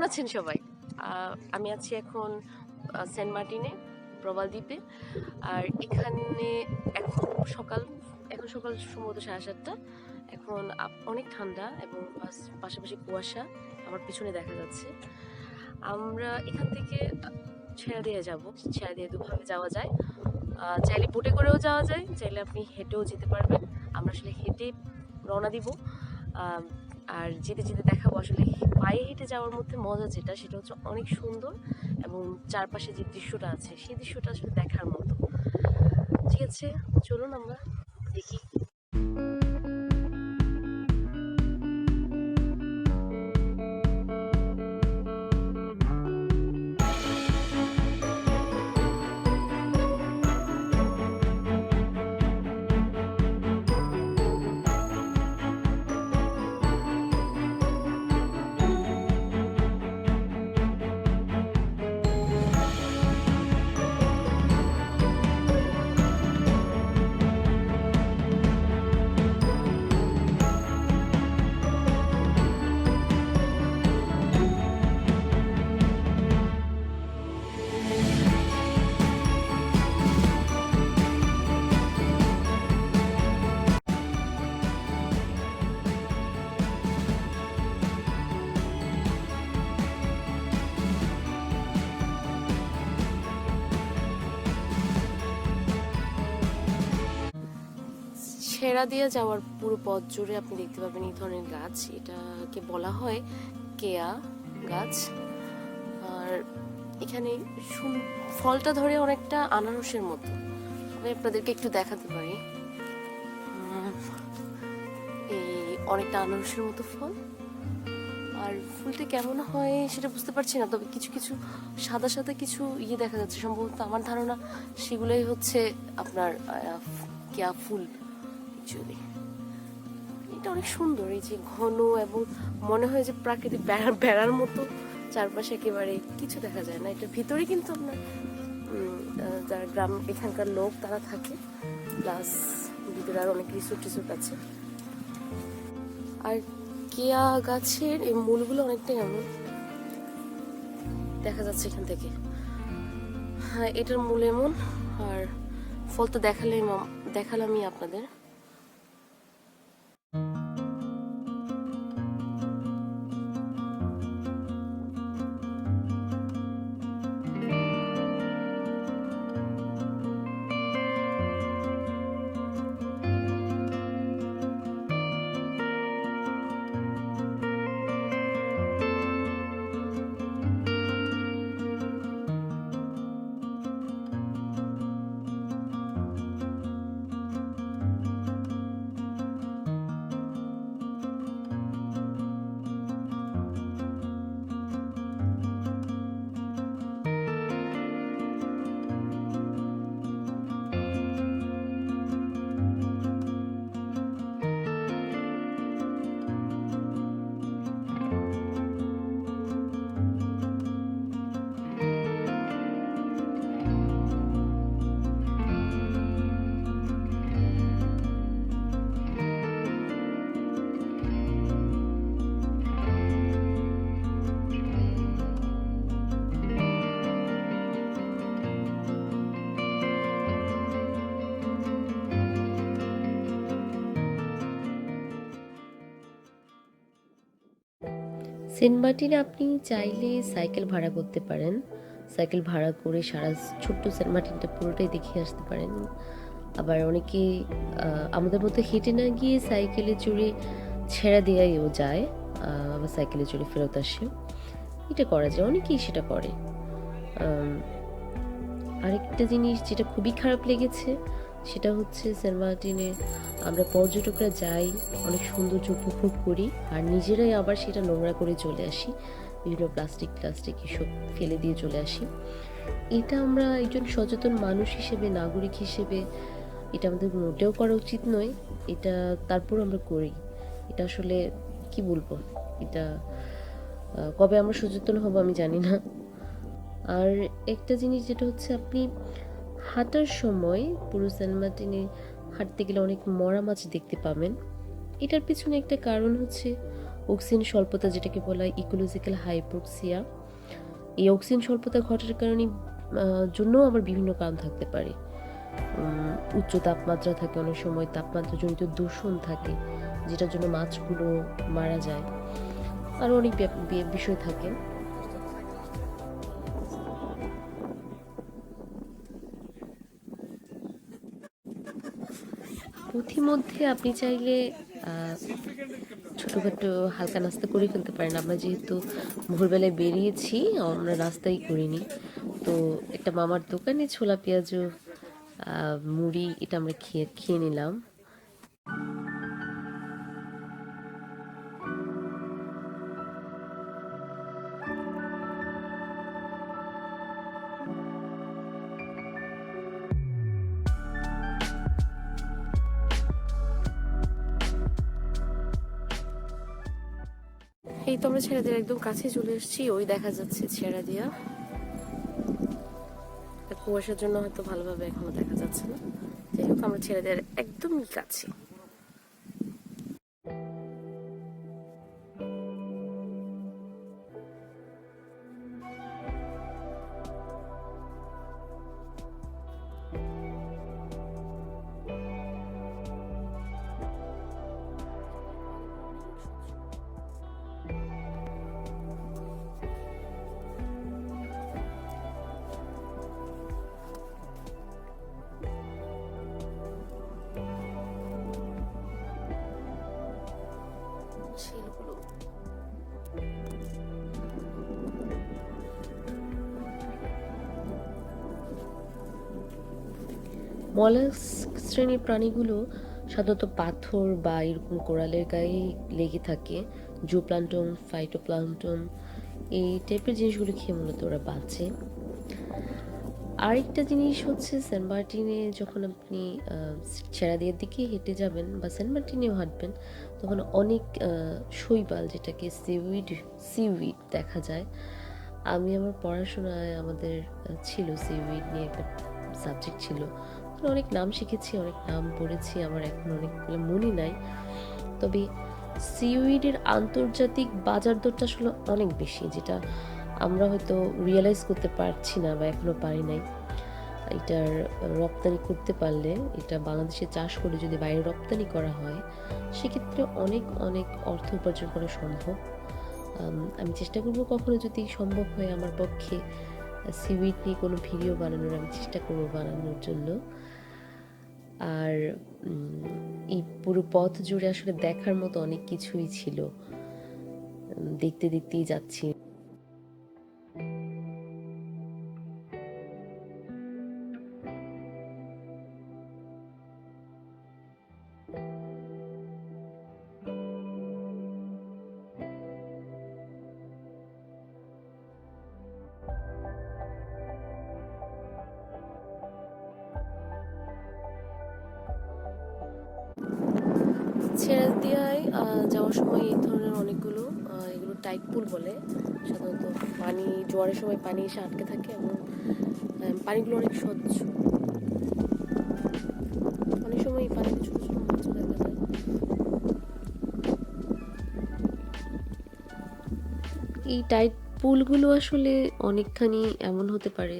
আছেন সবাই? আমি আছি এখন সেন্ট মার্টিনে, প্রবাল দ্বীপে। আর এখানে এখন সকাল এখন সকাল সম্ভবত 7:30। এখন অনেক ঠান্ডা এবং পাশাপাশি কুয়াশা আমার পিছনে দেখা যাচ্ছে। আমরা এখান থেকে ছেড়া দিয়ে যাব। ছেড়া দিয়ে দুভাবে যাওয়া যায়। চাইলে বোটে করেও যাওয়া যায়, চাইলে আপনি হেঁটেও যেতে পারবেন। আমরা আসলে হেঁটে রওনা দিব। আম আর যেতে, যেতে দেখাবো আসলে পায়ে হেঁটে যাওয়ার মধ্যে মজা যেটা, সেটা হচ্ছে অনেক সুন্দর এবং চারপাশে যে দৃশ্যটা আছে, সেই দৃশ্যটা আসলে দেখার মতো। ঠিক আছে? চলুন আমরা দেখি। ছেড়া দিয়ে যাওয়ার পুরো পথ জুড়ে আপনি দেখতে পাবেন এই ধরনের গাছ। এটাকে বলা হয় কেয়া গাছ। আর এখানে ফলটা ধরে অনেকটা আনারসের মতো। আমি আপনাদেরকে একটু দেখাতে পারি। এই অনেকটা আনারসের মতো ফল। আর ফুলটা কেমন হয় সেটা বুঝতে পারছি না, তবে কিছু কিছু সাদা সাদা কিছু দেখা যাচ্ছে। সম্ভবত আমার ধারণা সেগুলোই হচ্ছে আপনার কেয়া ফুল। অ্যাকচুয়ালি এটা অনেক সুন্দর, এই যে ঘন এবং মনে হয় যে প্রাকৃতিক বেড়ার মতো চারপাশে একেবারে কিছু দেখা যায় না। এটার ভিতরে কিন্তু আপনার যারা গ্রাম এখানকার লোক তারা থাকে, প্লাস ভিতরে আর অনেক রিসোর্ট টিসোর্ট আছে। আর কেয়া গাছের এই মূলগুলো অনেকটাই এমন দেখা যাচ্ছে এখান থেকে। হ্যাঁ, এটার মূল এমন। আর ফল তো দেখালামই আপনাদের। সেন্ট মার্টিনে আপনি চাইলে সাইকেল ভাড়া করতে পারেন। সাইকেল ভাড়া করে সারা ছোট্ট সেন্ট মার্টিনটা পুরোটাই দেখে আসতে পারেন। আবার অনেকে আমাদের মতো হেঁটে না গিয়ে সাইকেলে চড়ে ছেড়া দিয়েও যায়, আবার সাইকেলে চড়ে ফেরত আসে। এটা করা যায়, অনেকেই সেটা করে। আরেকটা জিনিস যেটা খুবই খারাপ লেগেছে সেটা হচ্ছে সেন্ট মার্টিনে আমরা পর্যটকরা যাই, অনেক সৌন্দর্য উপভোগ করি, আর নিজেরাই আবার সেটা নোংরা করে চলে আসি, বিভিন্ন প্লাস্টিক এসব ফেলে দিয়ে চলে আসি। এটা আমরা একজন সচেতন মানুষ হিসেবে, নাগরিক হিসেবে এটা আমাদের মোটেও করা উচিত নয়। এটা তারপর আমরা করি। এটা আসলে কি বলবো, এটা কবে আমরা সচেতন হব আমি জানি না। আর একটা জিনিস যেটা হচ্ছে, আপনি হাঁটার সময় পুরো সেন্ট মার্টিনে হাঁটতে গেলে অনেক মরা মাছ দেখতে পাবেন। এটার পিছনে একটা কারণ হচ্ছে অক্সিজেন স্বল্পতা, যেটাকে বলা হয় ইকোলজিক্যাল হাইপোক্সিয়া। এই অক্সিজেন স্বল্পতা ঘটার কারণে জন্য আবার বিভিন্ন কারণ থাকতে পারে। উচ্চ তাপমাত্রা থাকে, অনেক সময় তাপমাত্রাজনিত দূষণ থাকে যেটার জন্য মাছগুলো মারা যায়, আরও অনেক বিষয় থাকে। পথিমধ্যে আপনি চাইলে ছোটোখাটো হালকা নাস্তা করে ফেলতে পারেন। আমরা যেহেতু ভোরবেলায় বেরিয়েছি, আমরা নাস্তাই করিনি, তো একটা মামার দোকানে ছোলা পেঁয়াজু মুড়ি এটা আমরা খেয়ে নিলাম। এই তো আমরা ছেড়ে দিয়ে একদম কাছে চলে এসেছি, ওই দেখা যাচ্ছে ছেড়া দিয়া। কুয়াশার জন্য হয়তো ভালোভাবে এখনো দেখা যাচ্ছে না, যাই হোক আমরা ছেড়ে দেওয়ার একদমই কাছে। মলাস্ক শ্রেণীর প্রাণীগুলো সাধারণত পাথর বা এরকম কোরালের গায়ে লেগে থাকে। জুপ্লাঙ্কটন, ফাইটোপ্লাঙ্কটন এই টাইপের জিনিসগুলো খেয়ে মূলত ওরা বাঁচে। আরেকটা জিনিস হচ্ছে, সেন্ট মার্টিনে যখন আপনি ছেড়া দিয়ার দিকে হেঁটে যাবেন বা সেন্ট মার্টিনেও হাঁটবেন, তখন অনেক শৈবাল, যেটাকে সিউইড দেখা যায়। আমি আমার পড়াশোনায় আমাদের ছিল সিউইড নিয়ে একটা সাবজেক্ট ছিল, অনেক নাম শিখেছি, অনেক নাম পড়েছি, আমার এখন অনেকগুলো মনে নাই। তবে সিউইডের আন্তর্জাতিক বাজার দরটা আসলে অনেক বেশি, যেটা আমরা হয়তো রিয়েলাইজ করতে পারছি না বা এখনো পারি নাই। এটার রপ্তানি করতে পারলে, এটা বাংলাদেশে চাষ করে যদি বাইরে রপ্তানি করা হয়, সেক্ষেত্রে অনেক অনেক অর্থ উপার্জন করা সম্ভব। আমি চেষ্টা করব কখনো যদি সম্ভব হয় আমার পক্ষে সিউইড নিয়ে কোনো ভিডিও বানানোর, আমি চেষ্টা করবো বানানোর জন্য। আর এই পুরো পথ জুড়ে আসলে দেখার মতো অনেক কিছুই ছিল, দেখতে দেখতেই যাচ্ছি। ছেড়া দিয়ায় যাওয়ার সময় এই ধরনের অনেকগুলো, এগুলো টাইট পুল বলে, সাধারণত পানি জোয়ারের সময় পানি এসে আটকে থাকে এবং পানিগুলো অনেক স্বচ্ছ। অনেক সময় এই পানিতে ছোটো ছোটো মাছও দেখা যায়। এই টাইট পুলগুলো আসলে অনেকখানি এমন হতে পারে,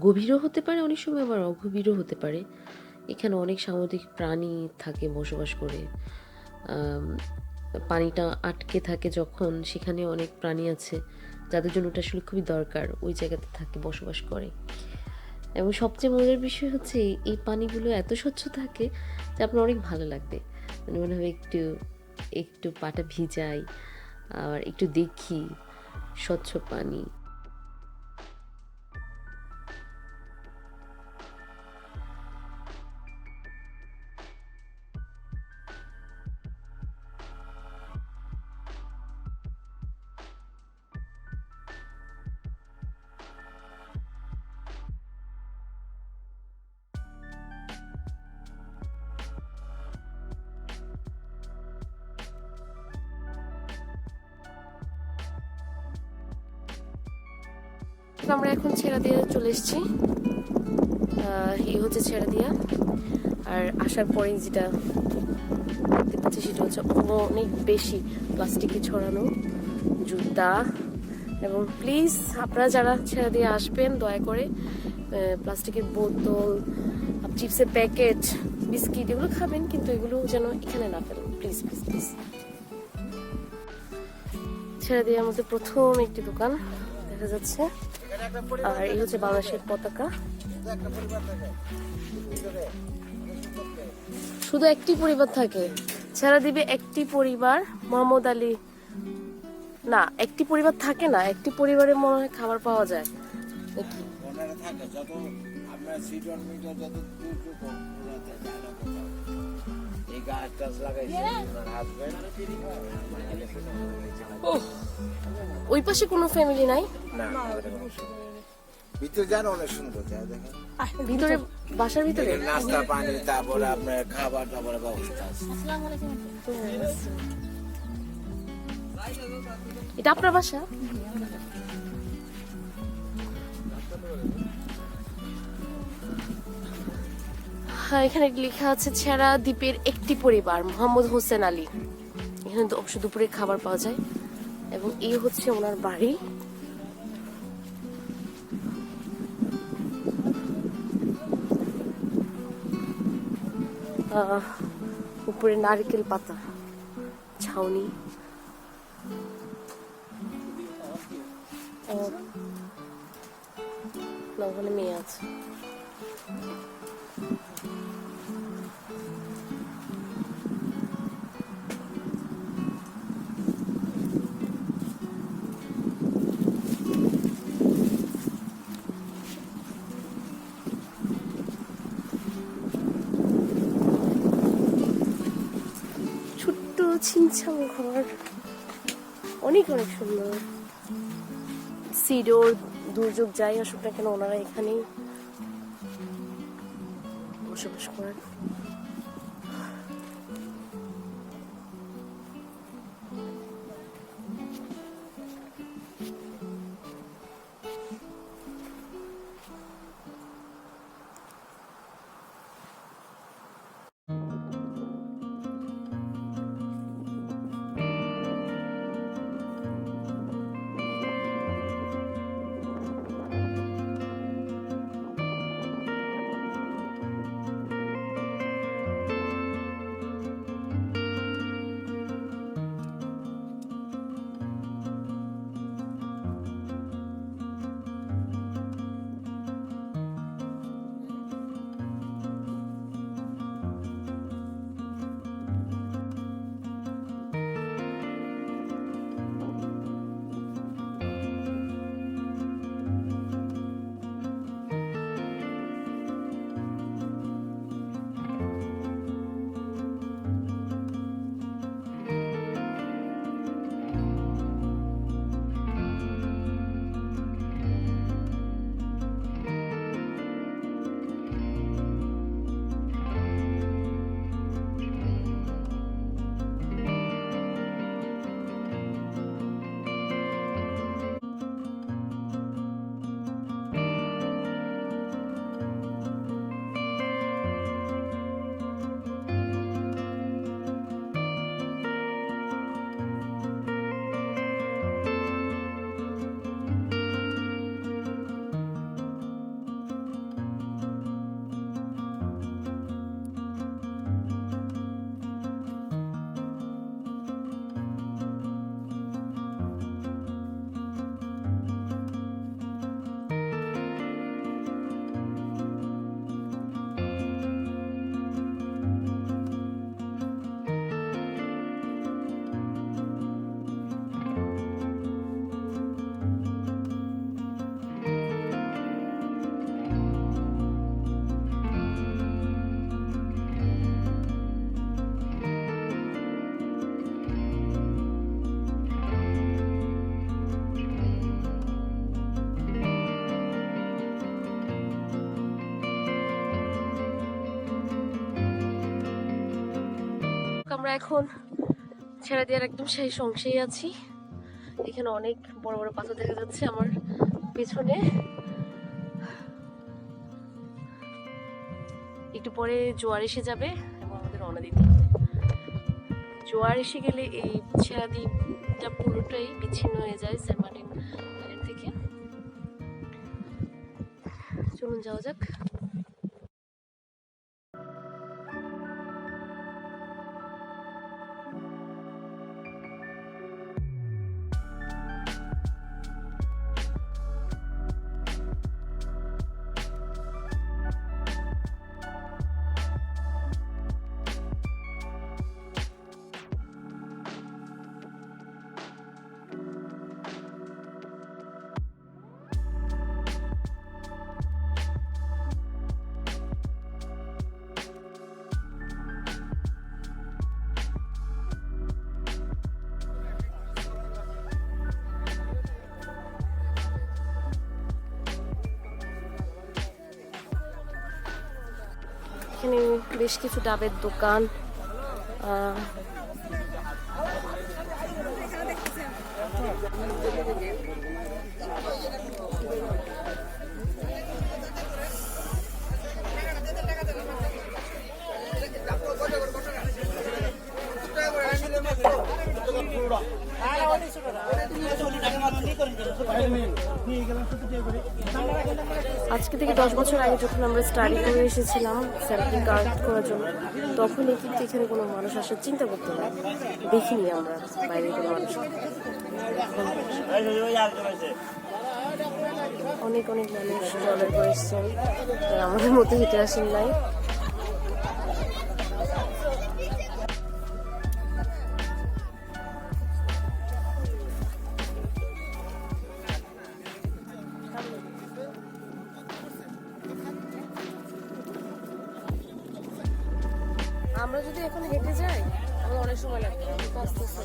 গভীরও হতে পারে, অনেক সময় আবার অগভীরও হতে পারে। এখানে অনেক সামুদ্রিক প্রাণী থাকে, বসবাস করে। পানিটা আটকে থাকে যখন, সেখানে অনেক প্রাণী আছে যাদের জন্য ওটা আসলে খুবই দরকার, ওই জায়গাতে থাকে, বসবাস করে। এবং সবচেয়ে মজার বিষয় হচ্ছে এই পানিগুলো এত স্বচ্ছ থাকে যে আপনার অনেক ভালো লাগবে, মানে মনে হবে একটু একটু পাটা ভিজাই আর একটু দেখি স্বচ্ছ পানি। আমরা এখন ছেড়া দিয়ে চলে এসেছি, এই হচ্ছে ছেড়া দিয়া। আর আসার পরে যেটা দেখতে পাচ্ছি সেটা হচ্ছে অনেক বেশি প্লাস্টিকে ছড়ানো জুতা। এবং প্লিজ আপনারা যারা ছেড়ে দিয়ে আসবেন দয়া করে প্লাস্টিকের বোতল, চিপসের প্যাকেট, বিস্কিট এগুলো খাবেন, কিন্তু এগুলো যেন এখানে না ফেলেন, প্লিজ প্লিজ প্লিজ। ছেড়ে দেওয়ার মধ্যে প্রথম একটি দোকান দেখা যাচ্ছে, আর এই হচ্ছে বাংলাদেশের পতাকা। শুধু একটি পরিবার থাকে, ছেড়ে দিবে একটি পরিবার, মোহাম্মদ আলী না, একটি পরিবার থাকে না, একটি পরিবারে মনে হয় খাবার পাওয়া যায় নাকি? ওই পাশে কোনো ফ্যামিলি নাই? ভিতরে যান, অনেক সুন্দর দেখেন। ভিতরে, বাসার ভিতরে নাস্তা পানি, তারপরে আপনার খাবার দাবারের ব্যবস্থা আছে। এটা আপনার বাসা? হ্যাঁ, এখানে লেখা আছে ছেড়া দ্বীপের একটি পরিবার, মোহাম্মদ হোসেন আলী। এখানে অবশ্য দুপুরে খাবার পাওয়া যায়, এবং এই হচ্ছে ওনার বাড়ি। উপরে নারকেল পাতা ছাউনি। না, ওখানে মেয়ে আছে। ছোট্ট ছিমছাম ঘর, অনেক অনেক সুন্দর। সিডোর দুর্যোগ যাই আসুক না কেন, ওনারা এখানেই বসবাস করেন। আমরা এখন ছেড়ে দেওয়ার একদম শেষ অংশেই আছি। এখানে অনেক বড় বড় পাথর দেখা যাচ্ছে আমার পেছনে। একটু পরে জোয়ার এসে যাবে এবং আমাদের রওনা দিতে হবে। জোয়ার এসে গেলে এই ছেড়া দ্বীপটা পুরোটাই বিচ্ছিন্ন হয়ে যায় সেন্ট মার্টিন আইল্যান্ড থেকে। চলুন যাওয়া যাক। এখানে বেশ কিছু ডাবের দোকান, আজকে থেকে 10 বছর আগে যখন আমরা স্টাডি করে এসেছিলাম স্যালারি গার্ড করার জন্য, তখনই কিন্তু এখানে কোনো মানুষ আসার চিন্তা করতো না, দেখিনি আমরা বাইরে কোনো মানুষ। অনেক অনেক মানুষ ট্রলার করে এসছেন, আমাদের মধ্যে হেঁটে আসেন নাই। আমরা যদি এখন হেঁটে যাই আমাদের অনেক সময় লাগবে, আমি তো আস্তে আস্তে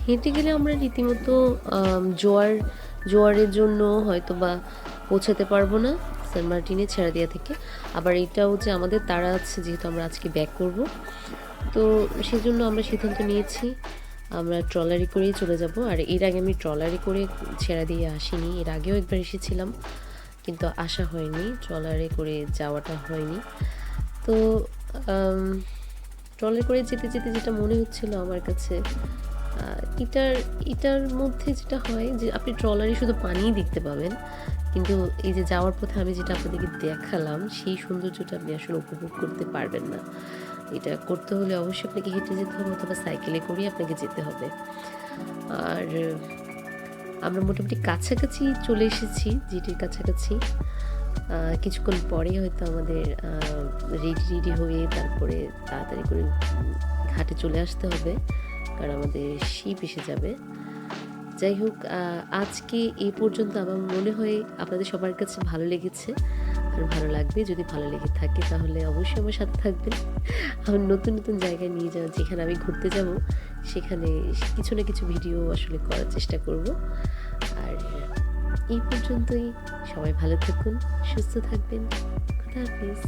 হেঁটে গেলে আমরা রীতিমতো জোয়ারের জন্য হয়তো বা পৌঁছাতে পারবো না সেন্ট মার্টিনে ছেড়া দিয়া থেকে। আবার এটাও যে আমাদের তাড়া আছে, যেহেতু আমরা আজকে ব্যাক করব, তো সেই জন্য আমরা সিদ্ধান্ত নিয়েছি আমরা ট্রলারি করেই চলে যাব। আর এর আগে আমি ট্রলারি করে ছেড়া দিয়ে আসিনি, এর আগেও একবার এসেছিলাম কিন্তু আসা হয়নি, ট্রলারে করে যাওয়াটা হয়নি। তো ট্রলারে করে যেতে যেতে যেটা মনে হচ্ছিল আমার কাছে, এটার মধ্যে যেটা হয় যে আপনি ট্রলারে শুধু পানিই দেখতে পাবেন, কিন্তু এই যে যাওয়ার পথে আমি যেটা আপনাদেরকে দেখালাম সেই সৌন্দর্যটা আপনি আসলে উপভোগ করতে পারবেন না। এটা করতে হলে অবশ্যই আপনাকে হেঁটে যেতে হবে অথবা সাইকেলে করেই আপনাকে যেতে হবে। আর আমরা মোটামুটি কাছাকাছি চলে এসেছি, যেটির কাছাকাছি। কিছুক্ষণ পরেই হয়তো আমাদের রেডি হয়ে তারপরে তাড়াতাড়ি করে ঘাটে চলে আসতে হবে, কারণ আমাদের শিপ এসে যাবে। যাই হোক, আজকে এই পর্যন্ত আমার মনে হয় আপনাদের সবার কাছে ভালো লেগেছে, আর ভালো লাগবে। যদি ভালো লেগে থাকে তাহলে অবশ্যই আমার সাথে থাকবেন। আমার নতুন নতুন জায়গায় নিয়ে যাওয়া, যেখানে আমি ঘুরতে যাব সেখানে কিছু না কিছু ভিডিও আসলে করার চেষ্টা করব। আর এই পর্যন্তই, সবাই ভালো থাকুন, সুস্থ থাকবেন। খোদা হাফেজ।